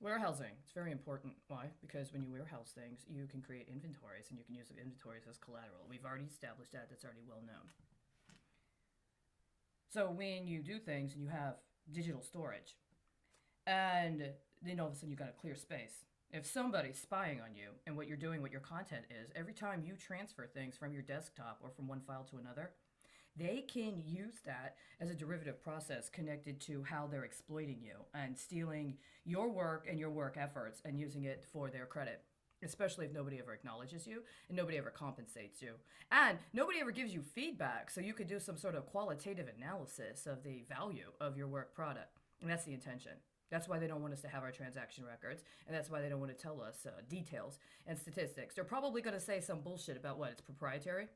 Warehousing. It's very important. Why? Because when you warehouse things, you can create inventories and you can use the inventories as collateral. We've already established that. That's already well known. So when you do things and you have digital storage, and then all of a sudden you got a clear space. If somebody's spying on you and what you're doing, what your content is, every time you transfer things from your desktop or from one file to another, they can use that as a derivative process connected to how they're exploiting you and stealing your work and your work efforts and using it for their credit. Especially if nobody ever acknowledges you and nobody ever compensates you. And nobody ever gives you feedback so you could do some sort of qualitative analysis of the value of your work product. And that's the intention. That's why they don't want us to have our transaction records, and that's why they don't want to tell us details and statistics. They're probably going to say some bullshit about what? It's proprietary?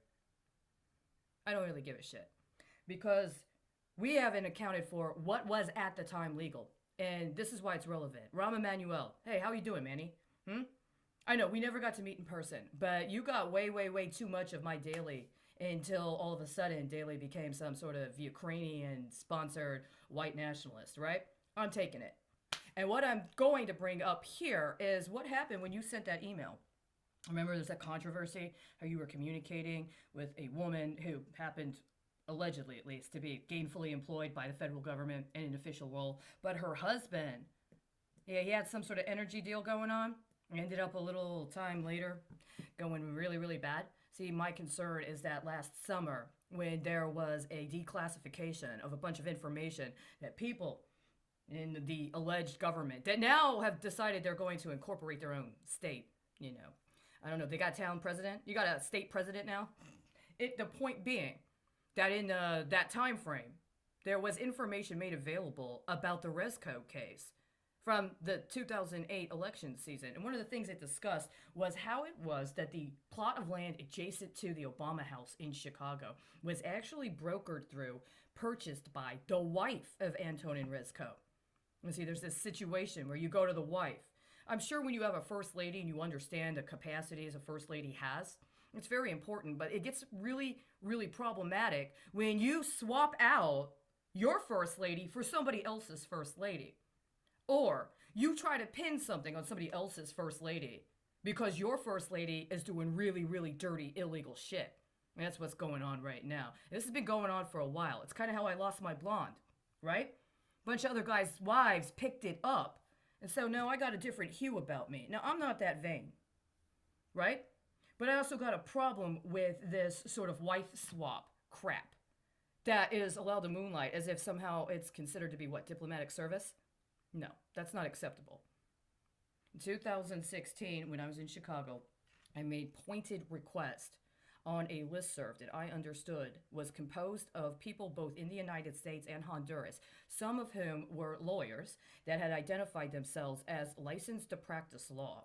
I don't really give a shit. Because we haven't accounted for what was at the time legal. And this is why it's relevant. Rahm Emanuel. Hey, how you doing, Manny? I know, we never got to meet in person, but you got way, way, way too much of my daily until all of a sudden daily became some sort of Ukrainian-sponsored white nationalist, right? I'm taking it. And what I'm going to bring up here is what happened when you sent that email. Remember, there's that controversy how you were communicating with a woman who happened, allegedly at least, to be gainfully employed by the federal government in an official role. But her husband, yeah, he had some sort of energy deal going on. Ended up a little time later going really, really bad. See, my concern is that last summer, when there was a declassification of a bunch of information that people in the alleged government that now have decided they're going to incorporate their own state, you know. I don't know, they got a town president. You got a state president now. The point being that in that time frame, there was information made available about the Resco case from the 2008 election season. And one of the things it discussed was how it was that the plot of land adjacent to the Obama house in Chicago was actually brokered through, purchased by the wife of Antonin Resco. And see, there's this situation where you go to the wife. I'm sure when you have a first lady and you understand the capacities a first lady has, it's very important, but it gets really, really problematic when you swap out your first lady for somebody else's first lady. Or you try to pin something on somebody else's first lady because your first lady is doing really, really dirty, illegal shit. And that's what's going on right now. This has been going on for a while. It's kind of how I lost my blonde, right? A bunch of other guys' wives picked it up. And so now I got a different hue about me. Now, I'm not that vain, right? But I also got a problem with this sort of wife swap crap that is allowed to moonlight as if somehow it's considered to be what, diplomatic service? No, that's not acceptable. In 2016, when I was in Chicago, I made pointed request on a listserv that I understood was composed of people both in the United States and Honduras, some of whom were lawyers that had identified themselves as licensed to practice law.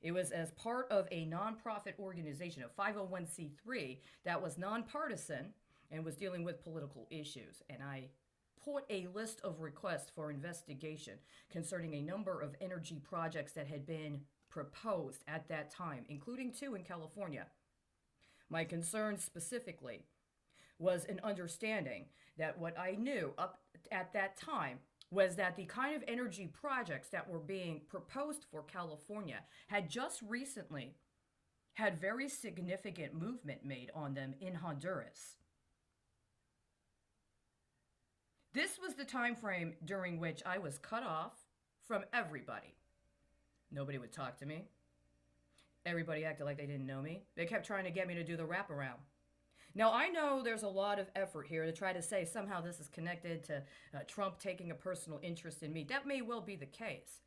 It was as part of a nonprofit organization, a 501c3, that was nonpartisan and was dealing with political issues. And I put a list of requests for investigation concerning a number of energy projects that had been proposed at that time, including two in California. My concern specifically was an understanding that what I knew up at that time was that the kind of energy projects that were being proposed for California had just recently had very significant movement made on them in Honduras. This was the time frame during which I was cut off from everybody. Nobody would talk to me. Everybody acted like they didn't know me. They kept trying to get me to do the wraparound. Now, I know there's a lot of effort here to try to say somehow this is connected to Trump taking a personal interest in me. That may well be the case,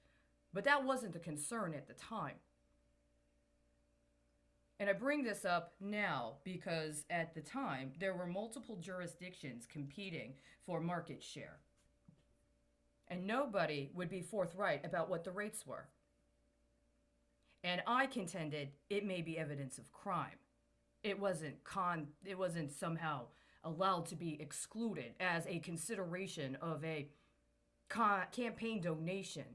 but that wasn't the concern at the time. And I bring this up now because at the time, there were multiple jurisdictions competing for market share. And nobody would be forthright about what the rates were. And I contended it may be evidence of crime. It wasn't somehow allowed to be excluded as a consideration of a campaign donation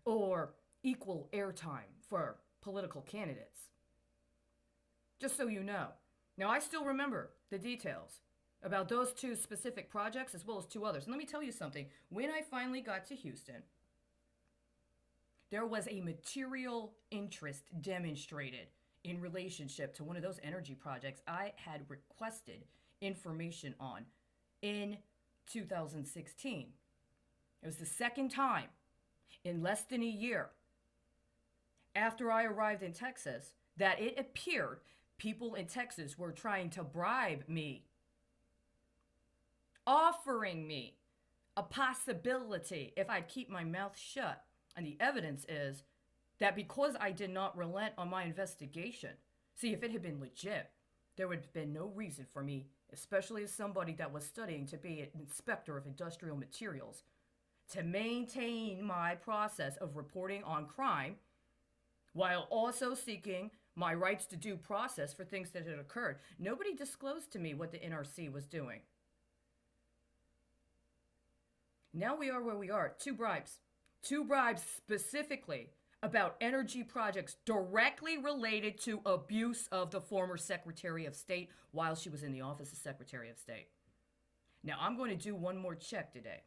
or equal airtime for political candidates. Just so you know. Now, I still remember the details about those two specific projects as well as two others. And let me tell you something. When I finally got to Houston, there was a material interest demonstrated in relationship to one of those energy projects I had requested information on in 2016. It was the second time in less than a year after I arrived in Texas that it appeared people in Texas were trying to bribe me, offering me a possibility if I'd keep my mouth shut. And the evidence is that because I did not relent on my investigation, see, if it had been legit, there would have been no reason for me, especially as somebody that was studying to be an inspector of industrial materials, to maintain my process of reporting on crime while also seeking my rights to due process for things that had occurred. Nobody disclosed to me what the NRC was doing. Now we are where we are. Two bribes. Two bribes specifically about energy projects directly related to abuse of the former Secretary of State while she was in the office of Secretary of State. Now I'm going to do one more check today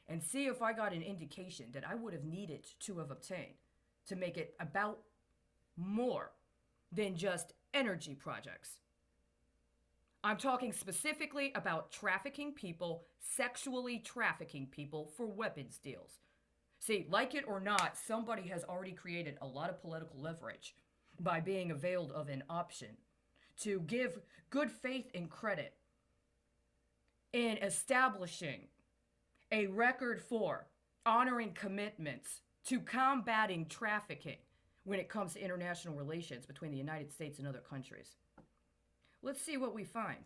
and see if I got an indication that I would have needed to have obtained to make it about more than just energy projects. I'm talking specifically about trafficking people, sexually trafficking people for weapons deals. See, like it or not, somebody has already created a lot of political leverage by being availed of an option to give good faith and credit in establishing a record for honoring commitments to combating trafficking when it comes to international relations between the United States and other countries. Let's see what we find.